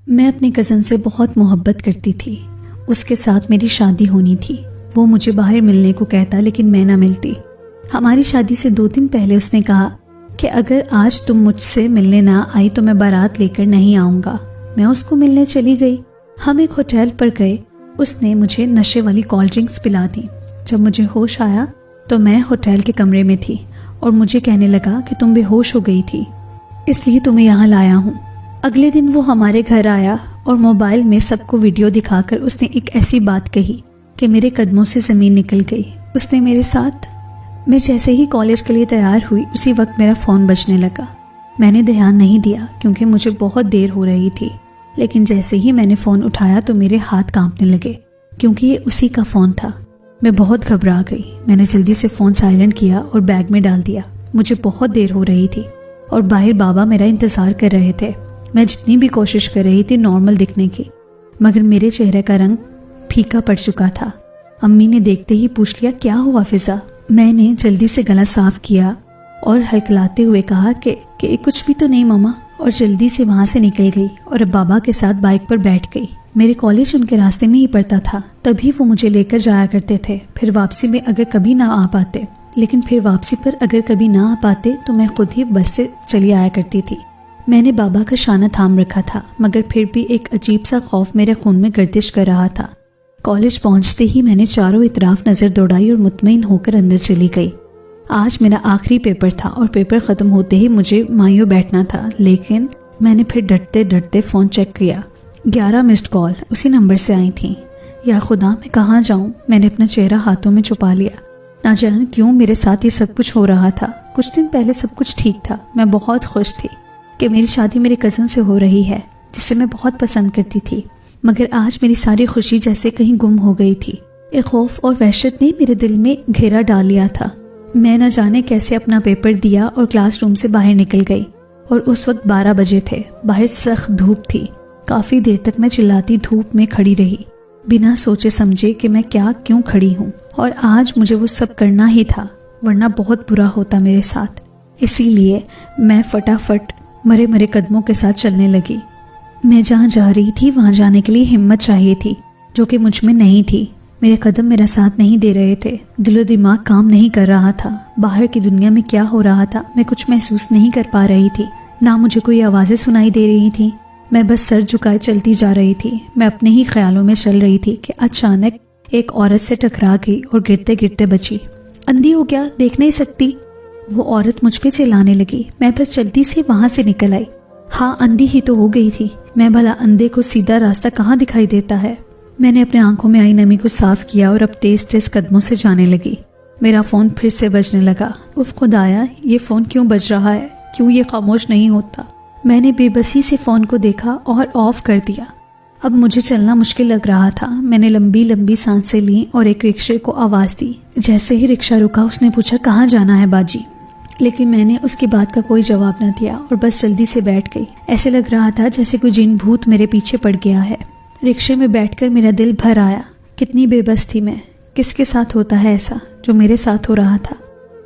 میں اپنے کزن سے بہت محبت کرتی تھی. اس کے ساتھ میری شادی ہونی تھی. وہ مجھے باہر ملنے کو کہتا لیکن میں نہ ملتی. ہماری شادی سے 2 دن پہلے اس نے کہا کہ اگر آج تم مجھ سے ملنے نہ آئی تو میں بارات لے کر نہیں آؤں گا. میں اس کو ملنے چلی گئی. ہم ایک ہوٹل پر گئے. اس نے مجھے نشے والی کولڈ ڈرنکس پلا دی. جب مجھے ہوش آیا تو میں ہوٹل کے کمرے میں تھی اور مجھے کہنے لگا کہ تم بے ہوش ہو گئی تھی اس لیے تمہیں یہاں لایا ہوں. اگلے دن وہ ہمارے گھر آیا اور موبائل میں سب کو ویڈیو دکھا کر اس نے ایک ایسی بات کہی کہ میرے قدموں سے زمین نکل گئی. اس نے میرے ساتھ میں جیسے ہی کالج کے لیے تیار ہوئی اسی وقت میرا فون بجنے لگا. میں نے دھیان نہیں دیا کیونکہ مجھے بہت دیر ہو رہی تھی، لیکن جیسے ہی میں نے فون اٹھایا تو میرے ہاتھ کانپنے لگے کیونکہ یہ اسی کا فون تھا. میں بہت گھبرا گئی. میں نے جلدی سے فون سائلنٹ کیا اور بیگ میں ڈال دیا. مجھے بہت دیر ہو رہی تھی اور باہر بابا میرا انتظار کر رہے تھے. میں جتنی بھی کوشش کر رہی تھی نارمل دکھنے کی، مگر میرے چہرے کا رنگ پھیکا پڑ چکا تھا. امی نے دیکھتے ہی پوچھ لیا کیا ہوا فضا؟ میں نے جلدی سے گلا صاف کیا اور ہلکلاتے ہوئے کہا کہ کچھ بھی تو نہیں ماما، اور جلدی سے وہاں سے نکل گئی اور اب بابا کے ساتھ بائک پر بیٹھ گئی. میرے کالج ان کے راستے میں ہی پڑتا تھا، تبھی وہ مجھے لے کر جایا کرتے تھے. پھر واپسی میں اگر کبھی نہ آ پاتے تو میں خود ہی بس سے چلی آیا کرتی تھی. میں نے بابا کا شانہ تھام رکھا تھا، مگر پھر بھی ایک عجیب سا خوف میرے خون میں گردش کر رہا تھا. کالج پہنچتے ہی میں نے چاروں اطراف نظر دوڑائی اور مطمئن ہو کر اندر چلی گئی. آج میرا آخری پیپر تھا اور پیپر ختم ہوتے ہی مجھے مایوں بیٹھنا تھا، لیکن میں نے پھر ڈرتے سب چیک کیا. 11 مسڈ کال اسی نمبر سے آئی تھیں. یا خدا میں کہاں جاؤں؟ میں نے اپنا چہرہ ہاتھوں میں چھپا لیا. نہ جانے کیوں میرے ساتھ یہ سب کچھ ہو رہا تھا. کچھ دن پہلے سب کچھ ٹھیک تھا. میں بہت خوش تھی کہ میری شادی میرے کزن سے ہو رہی ہے جسے میں بہت پسند کرتی تھی، مگر آج میری ساری خوشی جیسے کہیں گم ہو گئی تھی. ایک خوف اور وحشت نے میرے دل میں گھیرا ڈال لیا تھا. میں نہ جانے کیسے اپنا پیپر دیا اور کلاس روم سے باہر نکل گئی، اور اس وقت 12 بجے تھے. باہر سخت دھوپ تھی. کافی دیر تک میں چلاتی دھوپ میں کھڑی رہی بنا سوچے سمجھے کہ میں کیوں کھڑی ہوں، اور آج مجھے وہ سب کرنا ہی تھا ورنہ بہت برا ہوتا میرے ساتھ. اسی لیے میں فٹافٹ مرے قدموں کے ساتھ چلنے لگی. میں جہاں جا رہی تھی وہاں جانے کے لیے ہمت چاہیے تھی جو کہ مجھ میں نہیں تھی. میرے قدم میرا ساتھ نہیں دے رہے تھے. دل و دماغ کام نہیں کر رہا تھا. باہر کی دنیا میں کیا ہو رہا تھا میں کچھ محسوس نہیں کر پا رہی تھی. نہ مجھے کوئی آوازیں سنائی دے رہی تھی. میں بس سر جھکائے چلتی جا رہی تھی. میں اپنے ہی خیالوں میں چل رہی تھی کہ اچانک ایک عورت سے ٹکرا گئی اور گرتے گرتے بچی. اندھی ہو گیا، دیکھ نہیں سکتی؟ وہ عورت مجھ پہ چلانے لگی. میں بس جلدی سے وہاں سے نکل آئی. ہاں اندھی ہی تو ہو گئی تھی. میں بھلا اندھے کو سیدھا راستہ کہاں دکھائی دیتا ہے؟ میں نے اپنے آنکھوں میں آئی نمی کو صاف کیا اور اب تیز قدموں سے جانے لگی. میرا فون پھر سے بجنے لگا. اف خدایا، یہ فون کیوں بج رہا ہے؟ کیوں یہ خاموش نہیں ہوتا؟ میں نے بے بسی سے فون کو دیکھا اور آف کر دیا. اب مجھے چلنا مشکل لگ رہا تھا. میں نے لمبی سانسیں لیں اور ایک رکشے کو آواز دی. جیسے ہی رکشہ رکا اس نے پوچھا کہاں جانا ہے باجی؟ لیکن میں نے اس کی بات کا کوئی جواب نہ دیا اور بس جلدی سے بیٹھ گئی. ایسے لگ رہا تھا جیسے کوئی جن بھوت میرے پیچھے پڑ گیا ہے. رکشے میں بیٹھ کر میرا دل بھر آیا. کتنی بے بس تھی میں. کس کے ساتھ ہوتا ہے ایسا جو میرے ساتھ ہو رہا تھا؟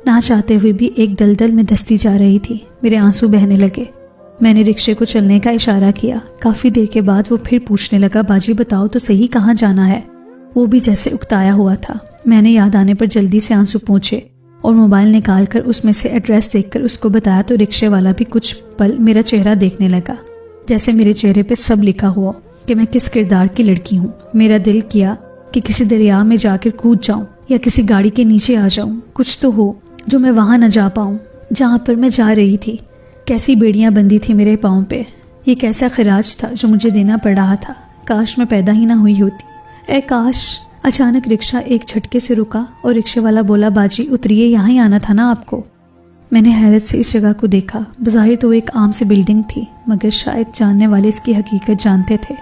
نہ چاہتے ہوئے بھی ایک دلدل میں دستی جا رہی تھی. میرے آنسو بہنے لگے. میں نے رکشے کو چلنے کا اشارہ کیا. کافی دیر کے بعد وہ پھر پوچھنے لگا باجی بتاؤ تو صحیح کہاں جانا ہے؟ وہ بھی جیسے اکتایا ہوا تھا. میں نے یاد آنے پر جلدی سے آنسو پوچھے اور موبائل نکال کر اس میں سے ایڈریس دیکھ کر اس کو بتایا تو رکشے والا بھی کچھ پل میرا چہرہ دیکھنے لگا، جیسے میرے چہرے پہ سب لکھا ہوا کہ میں کس کردار کی لڑکی ہوں. میرا دل کیا کہ کسی دریا میں جا کر کود جاؤں یا کسی گاڑی کے نیچے آ جاؤں. کچھ تو ہو جو میں وہاں نہ جا پاؤں جہاں پر میں جا رہی تھی. کیسی بیڑیاں بندی تھی میرے پاؤں پہ. یہ کیسا خراج تھا جو مجھے دینا پڑ رہا تھا. کاش میں پیدا ہی نہ ہوئی ہوتی. اے کاش. اچانک رکشہ ایک جھٹکے سے رکا اور رکشے والا بولا باجی اتریے، یہاں ہی آنا تھا نا آپ کو. میں نے حیرت سے اس جگہ کو دیکھا. بظاہر تو وہ ایک عام سی بلڈنگ تھی، مگر شاید جاننے والے اس کی حقیقت جانتے تھے.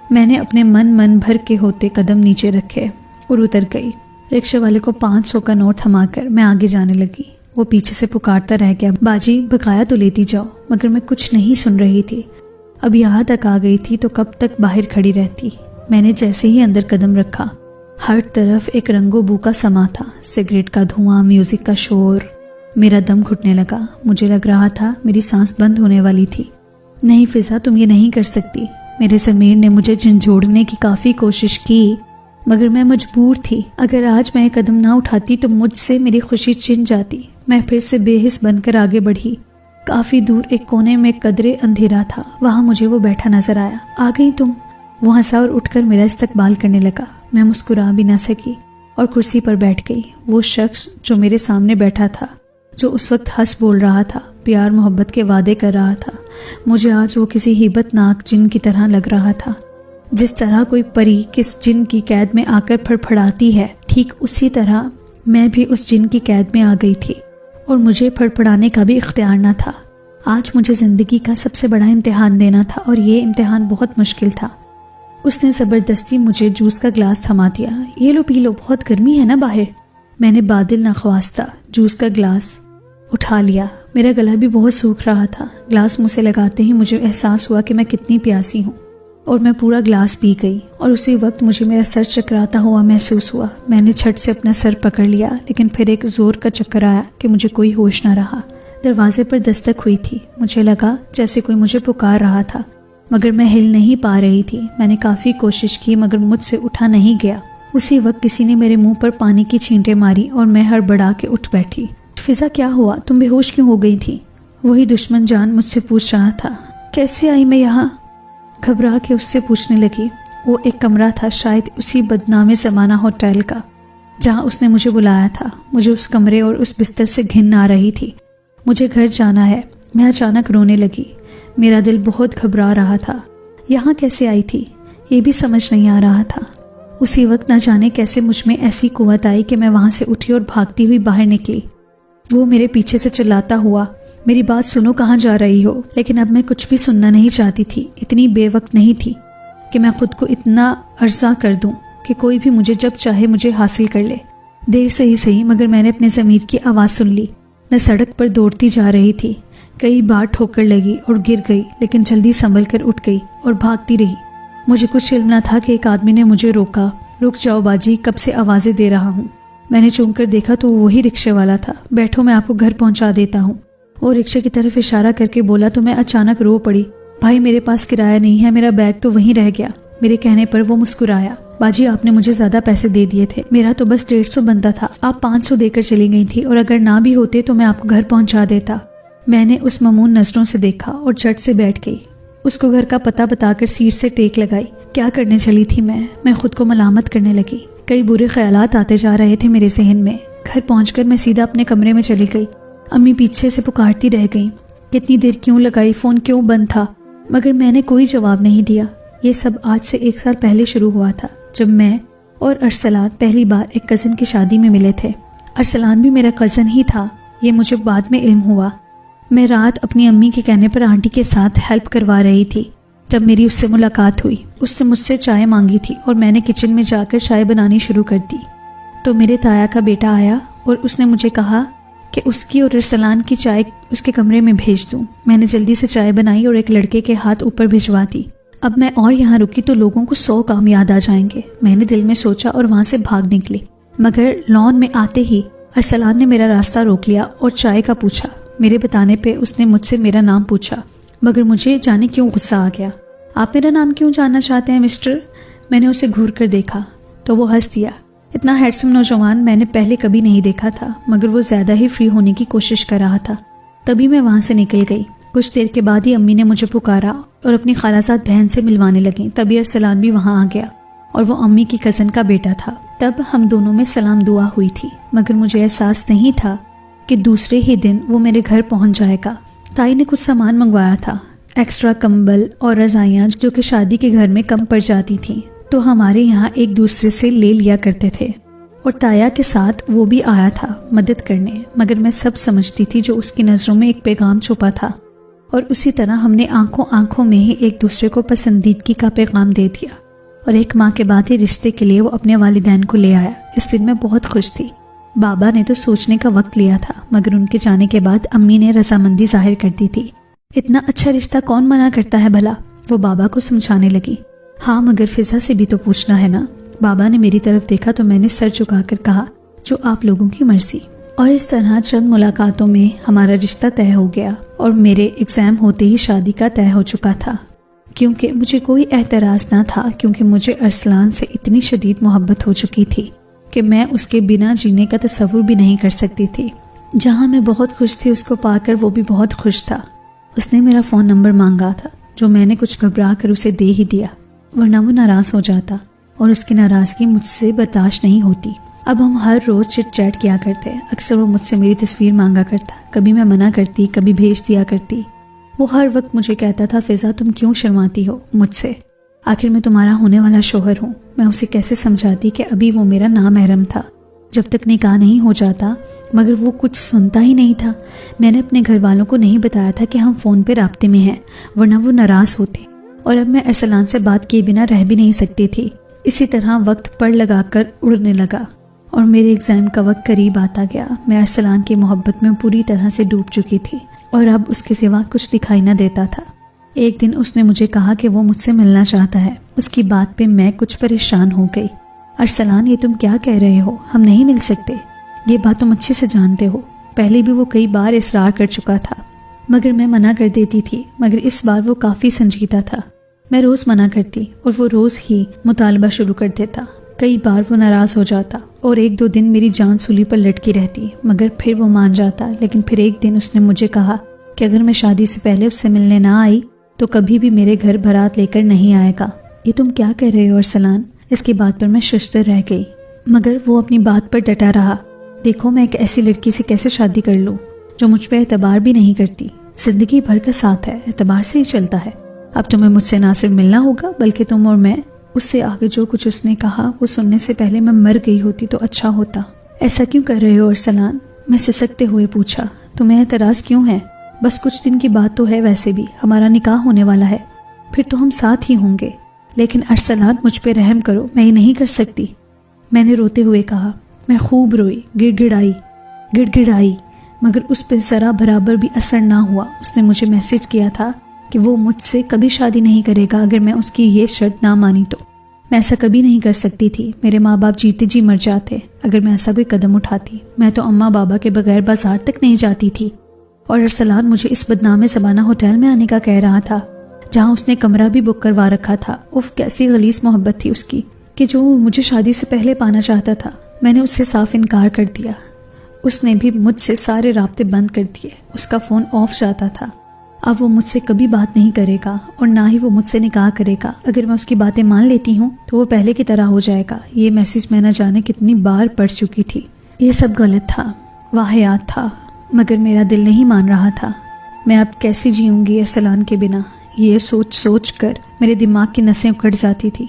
میں نے اپنے من بھر کے ہوتے قدم نیچے رکھے اور اتر گئی. رکشے والے کو 500 کا نوٹ تھما کر میں آگے جانے لگی. وہ پیچھے سے پکارتا رہ گیا باجی بقایا تو لیتی جاؤ، مگر میں کچھ نہیں سن رہی تھی. اب یہاں تک آ گئی تھی تو کب تک باہر کھڑی رہتی. میں نے جیسے ہی اندر قدم رکھا ہر طرف ایک رنگ و بو کا سما تھا. سگریٹ کا دھواں، میوزک کا شور. میرا دم گھٹنے لگا. مجھے لگ رہا تھا میری سانس بند ہونے والی تھی. نہیں فضا تم یہ نہیں کر سکتی. میرے ضمیر نے مجھے جھنجھوڑنے کی کافی کوشش کی مگر میں مجبور تھی. اگر آج میں قدم نہ اٹھاتی تو مجھ سے میری خوشی چھن جاتی. میں پھر سے بے حس بن کر آگے بڑھی. کافی دور ایک کونے میں قدرے اندھیرا تھا. وہاں مجھے وہ بیٹھا نظر آیا. آ گئی تم؟ وہ ہنسا اور اٹھ کر میرا استقبال کرنے لگا. میں مسکرا بھی نہ سکی اور کرسی پر بیٹھ گئی. وہ شخص جو میرے سامنے بیٹھا تھا، جو اس وقت ہنس بول رہا تھا، پیار محبت کے وعدے کر رہا تھا، مجھے آج وہ کسی ہیبت ناک جن کی طرح لگ رہا تھا. جس طرح کوئی پری کس جن کی قید میں آ کر پھڑپھڑاتی ہے، ٹھیک اسی طرح میں بھی اس جن کی قید میں آ گئی تھی اور مجھے پھڑپھڑانے کا بھی اختیار نہ تھا. آج مجھے زندگی کا سب سے بڑا امتحان دینا تھا اور یہ امتحان بہت مشکل تھا. اس نے زبردستی مجھے جوس کا گلاس تھما دیا. یہ لو پی لو، بہت گرمی ہے نا باہر. میں نے بادل نخواستہ جوس کا گلاس اٹھا لیا. میرا گلا بھی بہت سوکھ رہا تھا. گلاس منہ سے لگاتے ہی مجھے احساس ہوا کہ میں کتنی پیاسی ہوں اور میں پورا گلاس پی گئی. اور اسی وقت مجھے میرا سر چکراتا ہوا محسوس ہوا. میں نے جھٹ سے اپنا سر پکڑ لیا لیکن پھر ایک زور کا چکر آیا کہ مجھے کوئی ہوش نہ رہا. دروازے پر دستک ہوئی تھی. مجھے لگا جیسے کوئی مجھے پکار رہا تھا مگر میں ہل نہیں پا رہی تھی. میں نے کافی کوشش کی مگر مجھ سے اٹھا نہیں گیا. اسی وقت کسی نے میرے منہ پر پانی کی چھینٹیں ماری اور میں ہڑبڑا کے اٹھ بیٹھی. فضا کیا ہوا؟ تم بے ہوش کیوں ہو گئی تھی؟ وہی دشمن جان مجھ سے پوچھ رہا تھا. کیسے آئی میں یہاں؟ گھبرا کے اس سے پوچھنے لگی. وہ ایک کمرہ تھا، شاید اسی بدنام زمانہ ہوٹل کا جہاں اس نے مجھے بلایا تھا. مجھے اس کمرے اور اس بستر سے گھن آ رہی تھی. مجھے گھر جانا ہے. میں اچانک رونے لگی. میرا دل بہت گھبرا رہا تھا. یہاں کیسے آئی تھی یہ بھی سمجھ نہیں آ رہا تھا. اسی وقت نہ جانے کیسے مجھ میں ایسی قوت آئی کہ میں وہاں سے اٹھی اور بھاگتی ہوئی باہر نکلی. وہ میرے پیچھے سے چلاتا ہوا، میری بات سنو، کہاں جا رہی ہو؟ لیکن اب میں کچھ بھی سننا نہیں چاہتی تھی. اتنی بے وقت نہیں تھی کہ میں خود کو اتنا عرضہ کر دوں کہ کوئی بھی مجھے جب چاہے مجھے حاصل کر لے. دیر سے ہی صحیح مگر میں نے اپنے ضمیر کی آواز سن لی. میں سڑک پر دوڑتی جا رہی تھی. کئی بار ٹھوکر لگی اور گر گئی لیکن جلدی سنبھل کر اٹھ گئی اور بھاگتی رہی. مجھے کچھ علم نہ تھا کہ ایک آدمی نے مجھے روکا. رک جاؤ باجی، کب سے آوازیں دے رہا ہوں. میں نے چونک کر دیکھا تو وہی رکشے والا تھا. بیٹھو، میں آپ کو گھر پہنچا دیتا ہوں. وہ رکشے کی طرف اشارہ کر کے بولا تو میں اچانک رو پڑی. بھائی میرے پاس کرایہ نہیں ہے، میرا بیگ تو وہیں رہ گیا. میرے کہنے پر وہ مسکرایا. باجی آپ نے مجھے زیادہ پیسے دے دیے تھے، میرا تو بس 150 بنتا تھا. آپ 500 دے کر چلی گئی تھی اور اگر نہ بھی ہوتے تو میں آپ کو گھر پہنچا دیتا. میں نے اس ممون نظروں سے دیکھا اور جھٹ سے بیٹھ گئی. اس کو گھر کا پتہ بتا کر سیٹ سے ٹیک لگائی. کیا کرنے چلی تھی میں خود کو ملامت کرنے لگی. کئی برے خیالات آتے جا رہے تھے میرے ذہن میں. گھر پہنچ کر میں سیدھا اپنے کمرے میں چلی گئی. امی پیچھے سے پکارتی رہ گئیں. کتنی دیر کیوں لگائی، فون کیوں بند تھا؟ مگر میں نے کوئی جواب نہیں دیا. یہ سب آج سے 1 سال پہلے شروع ہوا تھا جب میں اور ارسلان پہلی بار ایک کزن کی شادی میں ملے تھے. ارسلان بھی میرا کزن ہی تھا، یہ مجھے بعد میں علم ہوا. میں رات اپنی امی کے کہنے پر آنٹی کے ساتھ ہیلپ کروا رہی تھی جب میری اس سے ملاقات ہوئی. اس نے مجھ سے چائے مانگی تھی اور میں نے کچن میں جا کر چائے بنانی شروع کر دی. تو میرے تایا کا بیٹا آیا اور اس نے مجھے کہا کہ اس کی اور ارسلان کی چائے اس کے کمرے میں بھیج دوں. میں نے جلدی سے چائے بنائی اور ایک لڑکے کے ہاتھ اوپر بھجوا دی. اب میں اور یہاں رکی تو لوگوں کو 100 کام یاد آ جائیں گے، میں نے دل میں سوچا اور وہاں سے بھاگ نکلی. مگر لان میں آتے ہی ارسلان نے میرا راستہ روک لیا اور چائے کا پوچھا. میرے بتانے پہ اس نے مجھ سے میرا نام پوچھا مگر مجھے جانے کیوں غصہ آ گیا. آپ میرا نام کیوں جاننا چاہتے ہیں مسٹر؟ میں نے اسے گھور کر دیکھا تو وہ ہنس دیا. اتنا ہینڈسم نوجوان میں نے پہلے کبھی نہیں دیکھا تھا مگر وہ زیادہ ہی فری ہونے کی کوشش کر رہا تھا. تبھی میں وہاں سے نکل گئی. کچھ دیر کے بعد ہی امی نے مجھے پکارا اور اپنی خالازاد بہن سے ملوانے لگیں. تبھی ارسلان بھی وہاں آ گیا اور وہ امی کی کزن کا بیٹا تھا. تب ہم دونوں میں سلام دعا ہوئی تھی مگر مجھے احساس نہیں تھا کہ دوسرے ہی دن وہ میرے گھر پہنچ جائے گا. تائی نے کچھ سامان منگوایا تھا، ایکسٹرا کمبل اور رضائیاں جو کہ شادی کے گھر میں کم پڑ جاتی تھیں تو ہمارے یہاں ایک دوسرے سے لے لیا کرتے تھے. اور تایا کے ساتھ وہ بھی آیا تھا مدد کرنے مگر میں سب سمجھتی تھی جو اس کی نظروں میں ایک پیغام چھپا تھا. اور اسی طرح ہم نے آنکھوں میں ہی ایک دوسرے کو پسندیدگی کا پیغام دے دیا اور 1 ماہ کے بعد ہی رشتے کے لیے وہ اپنے والدین کو لے آیا. اس دن میں بہت خوش تھی. بابا نے تو سوچنے کا وقت لیا تھا مگر ان کے جانے کے بعد امی نے رضامندی ظاہر کر دی تھی. اتنا اچھا رشتہ کون منع کرتا ہے بھلا؟ وہ بابا کو سمجھانے لگی. ہاں مگر فضا سے بھی تو پوچھنا ہے نا. بابا نے میری طرف دیکھا تو میں نے سر جھکا کر کہا جو آپ لوگوں کی مرضی. اور اس طرح چند ملاقاتوں میں ہمارا رشتہ طے ہو گیا اور میرے ایگزام ہوتے ہی شادی کا طے ہو چکا تھا کیونکہ مجھے کوئی اعتراض نہ تھا، کیونکہ مجھے ارسلان سے اتنی شدید محبت ہو چکی تھی کہ میں اس کے بنا جینے کا تصور بھی نہیں کر سکتی تھی۔ جہاں میں بہت خوش تھی، اس کو پا کر وہ بھی بہت خوش تھا۔ اس نے میرا فون نمبر مانگا تھا، جو میں نے کچھ گھبرا کر اسے دے ہی دیا، ورنہ وہ ناراض ہو جاتا، اور اس کی ناراضگی مجھ سے برداشت نہیں ہوتی۔ اب ہم ہر روز چٹ چیٹ کیا کرتے، اکثر وہ مجھ سے میری تصویر مانگا کرتا، کبھی میں منع کرتی، کبھی بھیج دیا کرتی۔ وہ ہر وقت مجھے کہتا تھا، فضا تم کیوں شرماتی ہو مجھ سے؟ آخر میں تمہارا ہونے والا شوہر ہوں۔ میں اسے کیسے سمجھاتی کہ ابھی وہ میرا نامحرم تھا، جب تک نکاح نہیں ہو جاتا، مگر وہ کچھ سنتا ہی نہیں تھا۔ میں نے اپنے گھر والوں کو نہیں بتایا تھا کہ ہم فون پہ رابطے میں ہیں، ورنہ وہ ناراض ہوتے، اور اب میں ارسلان سے بات کیے بنا رہ بھی نہیں سکتی تھی۔ اسی طرح وقت پڑ لگا کر اڑنے لگا، اور میرے ایگزام کا وقت قریب آتا گیا۔ میں ارسلان کی محبت میں پوری طرح سے ڈوب چکی تھی، اور اب اس کے سوا کچھ دکھائی نہ دیتا تھا۔ ایک دن اس نے مجھے کہا کہ وہ مجھ سے ملنا چاہتا ہے۔ اس کی بات پہ میں کچھ پریشان ہو گئی۔ ارسلان، یہ تم کیا کہہ رہے ہو؟ ہم نہیں مل سکتے۔ یہ بات تم اچھے سے جانتے ہو، پہلے بھی وہ کئی بار اصرار کر چکا تھا، مگر میں منع کر دیتی تھی، مگر اس بار وہ کافی سنجیدہ تھا۔ میں روز منع کرتی اور وہ روز ہی مطالبہ شروع کر دیتا۔ کئی بار وہ ناراض ہو جاتا اور ایک دو دن میری جان سولی پر لٹکی رہتی، مگر پھر وہ مان جاتا۔ لیکن پھر ایک دن اس نے مجھے کہا کہ اگر میں شادی سے پہلے اس سے ملنے نہ آئی تو کبھی بھی میرے گھر بارات لے کر نہیں آئے گا۔ یہ تم کیا کہہ رہے ہو ارسلان؟ اس کی بات پر میں ششدر رہ گئی، مگر وہ اپنی بات پر ڈٹا رہا۔ دیکھو، میں ایک ایسی لڑکی سے کیسے شادی کر لوں جو مجھ پہ اعتبار بھی نہیں کرتی؟ زندگی بھر کا ساتھ ہے، اعتبار سے ہی چلتا ہے۔ اب تمہیں مجھ سے نہ صرف ملنا ہوگا بلکہ تم اور میں۔ اس سے آگے جو کچھ اس نے کہا وہ سننے سے پہلے میں مر گئی ہوتی تو اچھا ہوتا۔ ایسا کیوں کر رہے ہو ارسلان؟ میں سسکتے ہوئے پوچھا۔ تمہیں اعتراض کیوں ہے؟ بس کچھ دن کی بات تو ہے، ویسے بھی ہمارا نکاح ہونے والا ہے، پھر تو ہم ساتھ ہی ہوں گے۔ لیکن ارسلان، مجھ پہ رحم کرو، میں یہ نہیں کر سکتی، میں نے روتے ہوئے کہا۔ میں خوب روئی، گڑ گڑائی، مگر اس پہ ذرا برابر بھی اثر نہ ہوا۔ اس نے مجھے میسج کیا تھا کہ وہ مجھ سے کبھی شادی نہیں کرے گا اگر میں اس کی یہ شرط نہ مانی تو۔ میں ایسا کبھی نہیں کر سکتی تھی، میرے ماں باپ جیتے جی مر جاتے اگر میں ایسا کوئی قدم اٹھاتی۔ میں تو اماں بابا کے بغیر بازار تک نہیں جاتی تھی، اور ارسلان مجھے اس بدنام زمانہ ہوٹل میں آنے کا کہہ رہا تھا، جہاں اس نے کمرہ بھی بک کروا رکھا تھا۔ اف، کیسی غلیظ محبت تھی اس کی کہ جو مجھے شادی سے پہلے پانا چاہتا تھا۔ میں نے اس سے صاف انکار کر دیا۔ اس نے بھی مجھ سے سارے رابطے بند کر دیے۔ اس کا فون آف جاتا تھا۔ اب وہ مجھ سے کبھی بات نہیں کرے گا، اور نہ ہی وہ مجھ سے نکاح کرے گا۔ اگر میں اس کی باتیں مان لیتی ہوں تو وہ پہلے کی طرح ہو جائے گا۔ یہ میسج میں نہ جانے کتنی بار پڑھ چکی تھی۔ یہ سب غلط تھا، واہیات تھا، مگر میرا دل نہیں مان رہا تھا۔ میں اب کیسے جیوں گی ارسلان کے بنا؟ یہ سوچ کر میرے دماغ کی نسیں اکھڑ جاتی تھی۔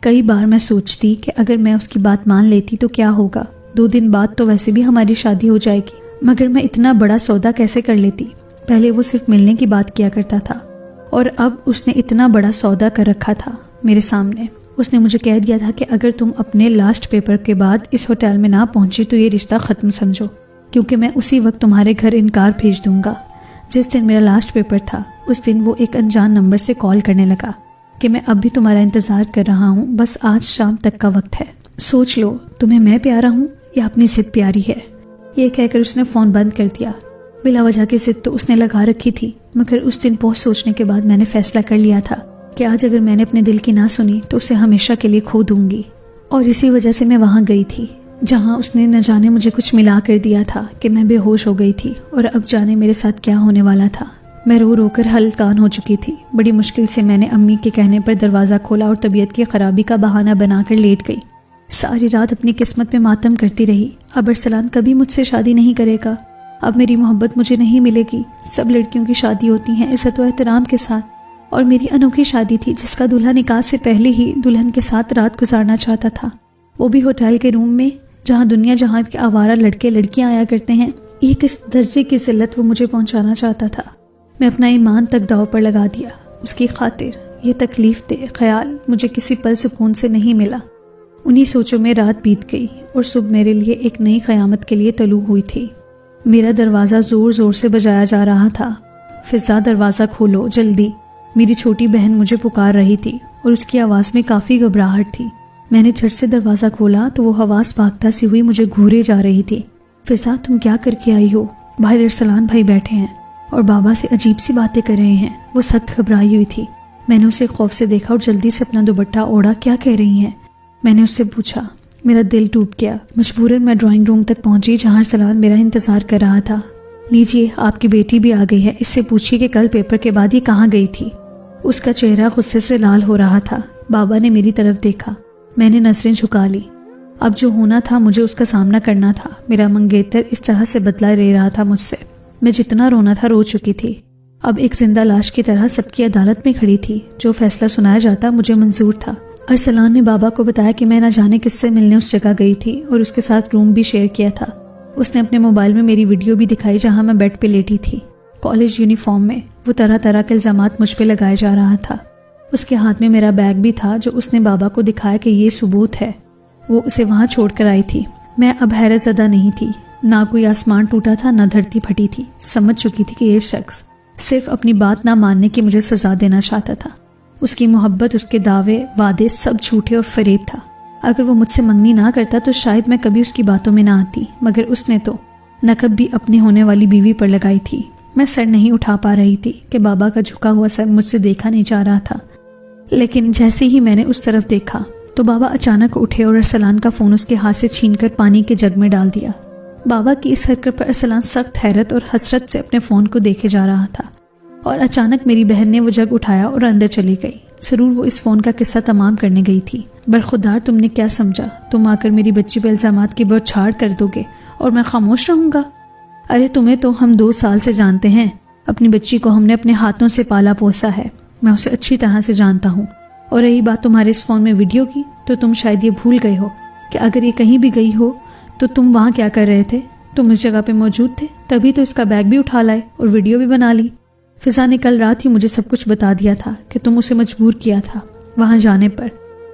کئی بار میں سوچتی کہ اگر میں اس کی بات مان لیتی تو کیا ہوگا، 2 دن بعد تو ویسے بھی ہماری شادی ہو جائے گی، مگر میں اتنا بڑا سودا کیسے کر لیتی؟ پہلے وہ صرف ملنے کی بات کیا کرتا تھا، اور اب اس نے اتنا بڑا سودا کر رکھا تھا میرے سامنے۔ اس نے مجھے کہہ دیا تھا کہ اگر تم اپنے لاسٹ پیپر کے بعد اس ہوٹل میں نہ پہنچی تو یہ رشتہ ختم سمجھو، کیونکہ میں اسی وقت تمہارے گھر انکار بھیج دوں گا۔ جس دن میرا لاسٹ پیپر تھا اس دن وہ ایک انجان نمبر سے کال کرنے لگا کہ میں اب بھی تمہارا انتظار کر رہا ہوں، بس آج شام تک کا وقت ہے، سوچ لو تمہیں میں پیارا ہوں یا اپنی ضد پیاری ہے۔ یہ کہہ کر اس نے فون بند کر دیا۔ بلا وجہ کی ضد تو اس نے لگا رکھی تھی، مگر اس دن بہت سوچنے کے بعد میں نے فیصلہ کر لیا تھا کہ آج اگر میں نے اپنے دل کی نہ سنی تو اسے ہمیشہ کے لیے کھو دوں گی۔ اور اسی وجہ سے میں وہاں گئی تھی جہاں اس نے نہ جانے مجھے کچھ ملا کر دیا تھا کہ میں بے ہوش ہو گئی تھی، اور اب جانے میرے ساتھ کیا ہونے والا تھا۔ میں رو رو کر ہلکان ہو چکی تھی۔ بڑی مشکل سے میں نے امی کے کہنے پر دروازہ کھولا اور طبیعت کی خرابی کا بہانہ بنا کر لیٹ گئی۔ ساری رات اپنی قسمت پہ ماتم کرتی رہی۔ اب ارسلان کبھی مجھ سے شادی نہیں کرے گا، اب میری محبت مجھے نہیں ملے گی۔ سب لڑکیوں کی شادی ہوتی ہیں عزت و احترام کے ساتھ، اور میری انوکھی شادی تھی جس کا دلہا نکاح سے پہلے ہی دلہن کے ساتھ رات گزارنا چاہتا تھا، وہ بھی ہوٹل کے روم میں جہاں دنیا جہاں کے آوارہ لڑکے لڑکیاں آیا کرتے ہیں۔ یہ کس درجے کی ذلت وہ مجھے پہنچانا چاہتا تھا۔ میں اپنا ایمان تک داؤ پر لگا دیا اس کی خاطر۔ یہ تکلیف دہ خیال مجھے کسی پل سکون سے نہیں ملا۔ انہی سوچوں میں رات بیت گئی اور صبح میرے لیے ایک نئی قیامت کے لیے طلوع ہوئی تھی۔ میرا دروازہ زور زور سے بجایا جا رہا تھا۔ فضا، دروازہ کھولو جلدی، میری چھوٹی بہن مجھے پکار رہی تھی اور اس کی آواز میں کافی گھبراہٹ تھی۔ میں نے جھٹ سے دروازہ کھولا تو وہ حواس بھاگتا سی ہوئی مجھے گھورے جا رہی تھی۔ فضا، تم کیا کر کے آئی ہو؟ باہر ارسلان بھائی بیٹھے ہیں اور بابا سے عجیب سی باتیں کر رہے ہیں۔ وہ سخت گھبرائی ہوئی تھی۔ میں نے اسے خوف سے دیکھا اور جلدی سے اپنا دوپٹہ اوڑھا. کیا کہہ رہی ہیں؟ میں نے اس سے پوچھا. میرا دل ٹوٹ گیا. مجبوراً میں ڈرائنگ روم تک پہنچی جہاں ارسلان میرا انتظار کر رہا تھا. لیجیے آپ کی بیٹی بھی آ گئی ہے. اس سے پوچھیے کہ کل پیپر کے بعد یہ کہاں گئی تھی. اس کا چہرہ غصے سے لال ہو رہا تھا. بابا نے میری طرف دیکھا. میں نے نظریں جھکا لی. اب جو ہونا تھا مجھے اس کا سامنا کرنا تھا. میرا منگیتر اس طرح سے بدلہ لے رہا تھا مجھ سے. میں جتنا رونا تھا رو چکی تھی. اب ایک زندہ لاش کی طرح سب کی عدالت میں کھڑی تھی. جو فیصلہ سنایا جاتا مجھے منظور تھا. ارسلان نے بابا کو بتایا کہ میں نہ جانے کس سے ملنے اس جگہ گئی تھی اور اس کے ساتھ روم بھی شیئر کیا تھا. اس نے اپنے موبائل میں میری ویڈیو بھی دکھائی جہاں میں بیڈ پہ لیٹی تھی کالج یونیفارم میں. وہ طرح طرح کے الزامات مجھ پہ لگائے جا رہا تھا. اس کے ہاتھ میں میرا بیگ بھی تھا جو اس نے بابا کو دکھایا کہ یہ ثبوت ہے. وہ اسے وہاں چھوڑ کر آئی تھی. میں اب حیرت زدہ نہیں تھی. نہ کوئی آسمان ٹوٹا تھا نہ دھرتی پھٹی تھی. سمجھ چکی تھی کہ یہ شخص صرف اپنی بات نہ ماننے کی مجھے سزا دینا چاہتا تھا. اس کی محبت، اس کے دعوے وعدے سب جھوٹے اور فریب تھا. اگر وہ مجھ سے منگنی نہ کرتا تو شاید میں کبھی اس کی باتوں میں نہ آتی، مگر اس نے تو نقب بھی اپنی ہونے والی بیوی پر لگائی تھی. میں سر نہیں اٹھا پا رہی تھی کہ بابا کا جھکا ہوا سر مجھ سے دیکھا نہیں جا رہا تھا. لیکن جیسے ہی میں نے اس طرف دیکھا تو بابا اچانک اٹھے اور ارسلان کا فون اس کے ہاتھ سے چھین کر پانی کے جگ میں ڈال دیا. بابا کی اس حرکت پر ارسلان سخت حیرت اور حسرت سے اپنے فون کو دیکھے جا رہا تھا اور اچانک میری بہن نے وہ جگ اٹھایا اور اندر چلی گئی. ضرور وہ اس فون کا قصہ تمام کرنے گئی تھی. برخودار تم نے کیا سمجھا؟ تم آ کر میری بچی پہ الزامات کی بوچھاڑ کر دو گے اور میں خاموش رہوں گا؟ ارے تمہیں تو ہم 2 سال سے جانتے ہیں. اپنی بچی کو ہم نے اپنے ہاتھوں سے پالا پوسا ہے. میں اسے اچھی طرح سے جانتا ہوں. اور رہی بات تمہارے اس فون میں ویڈیو کی تو تم شاید یہ بھول گئے ہو کہ اگر یہ کہیں بھی گئی ہو تو تم وہاں کیا کر رہے تھے. تم اس جگہ پہ موجود تھے تبھی تو اس کا بیگ بھی اٹھا لائے اور ویڈیو بھی بنا لی. فضا نے کل رات ہی مجھے سب کچھ بتا دیا تھا کہ تم اسے مجبور کیا تھا وہاں جانے پر.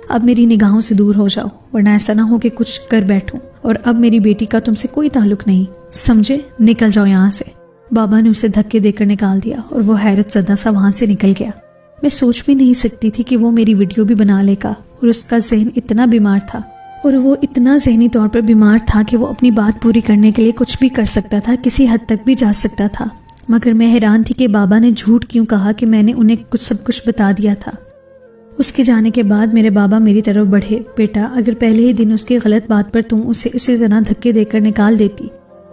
اب میری نگاہوں سے دور ہو جاؤ ورنہ ایسا نہ ہو کہ کچھ کر بیٹھوں. اور اب میری بیٹی کا تم سے کوئی تعلق نہیں، سمجھے؟ نکل جاؤ یہاں سے. بابا نے اسے دھکے دے کر نکال دیا اور وہ حیرت زدہ سا وہاں سے نکل گیا. میں سوچ بھی نہیں سکتی تھی کہ وہ میری ویڈیو بھی بنا لے گا. اور اس کا ذہن اتنا بیمار تھا اور وہ اتنا ذہنی طور پر بیمار تھا کہ وہ اپنی بات پوری کرنے کے لیے کچھ بھی کر سکتا تھا، کسی حد تک بھی جا سکتا تھا. مگر میں حیران تھی کہ بابا نے جھوٹ کیوں کہا کہ میں نے انہیں سب کچھ بتا دیا تھا. اس کے جانے کے بعد میرے بابا میری طرف بڑھے. بیٹا، اگر پہلے ہی دن اس کی غلط بات پر تم اسے اسی طرح دھکے دے کر نکال دیتی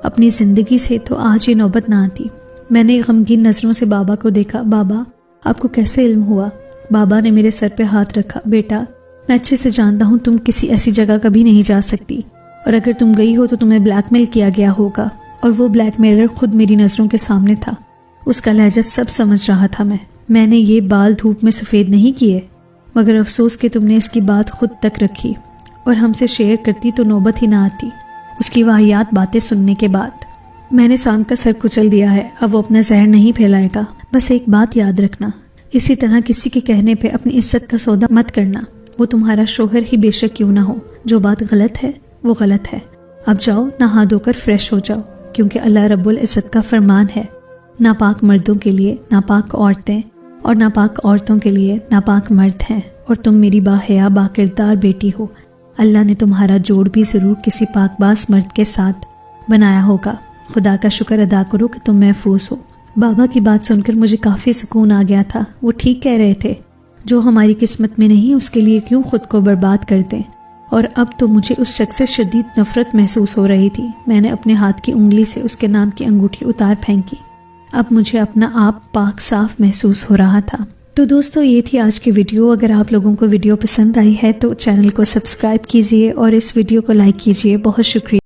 اپنی زندگی سے تو آج یہ نوبت نہ آتی. میں نے غمگین نظروں سے بابا کو دیکھا. بابا، آپ کو کیسے علم ہوا؟ بابا نے میرے سر پہ ہاتھ رکھا. بیٹا، میں اچھے سے جانتا ہوں تم کسی ایسی جگہ کبھی نہیں جا سکتی، اور اگر تم گئی ہو تو تمہیں بلیک میل کیا گیا ہوگا. اور وہ بلیک میلر خود میری نظروں کے سامنے تھا. اس کا لہجہ سب سمجھ رہا تھا. میں نے یہ بال دھوپ میں سفید نہیں کیے، مگر افسوس کہ تم نے اس کی بات خود تک رکھی اور ہم سے شیئر کرتی تو نوبت ہی نہ آتی اس کی واہیات باتیں سننے کے بعد. میں نے سام کا سر کچل دیا ہے. اب وہ اپنا زہر نہیں پھیلائے گا. بس ایک بات یاد رکھنا، اسی طرح کسی کے کہنے پہ اپنی عزت کا سودا مت کرنا، وہ تمہارا شوہر ہی بے شک کیوں نہ ہو. جو بات غلط ہے وہ غلط ہے. اب جاؤ، نہا دھو کر فریش ہو جاؤ، کیونکہ اللہ رب العزت کا فرمان ہے، ناپاک مردوں کے لیے ناپاک عورتیں اور ناپاک عورتوں کے لیے ناپاک مرد ہیں، اور تم میری باحیا با کردار بیٹی ہو. اللہ نے تمہارا جوڑ بھی ضرور کسی پاک باز مرد کے ساتھ بنایا ہوگا. خدا کا شکر ادا کرو کہ تم محفوظ ہو. بابا کی بات سن کر مجھے کافی سکون آ گیا تھا. وہ ٹھیک کہہ رہے تھے، جو ہماری قسمت میں نہیں اس کے لیے کیوں خود کو برباد کر دیں. اور اب تو مجھے اس شخص سے شدید نفرت محسوس ہو رہی تھی. میں نے اپنے ہاتھ کی انگلی سے اس کے نام کی انگوٹھی اتار پھینکی. اب مجھے اپنا آپ پاک صاف محسوس ہو رہا تھا. تو دوستو، یہ تھی آج کی ویڈیو. اگر آپ لوگوں کو ویڈیو پسند آئی ہے تو چینل کو سبسکرائب کیجئے اور اس ویڈیو کو لائک کیجئے. بہت شکریہ.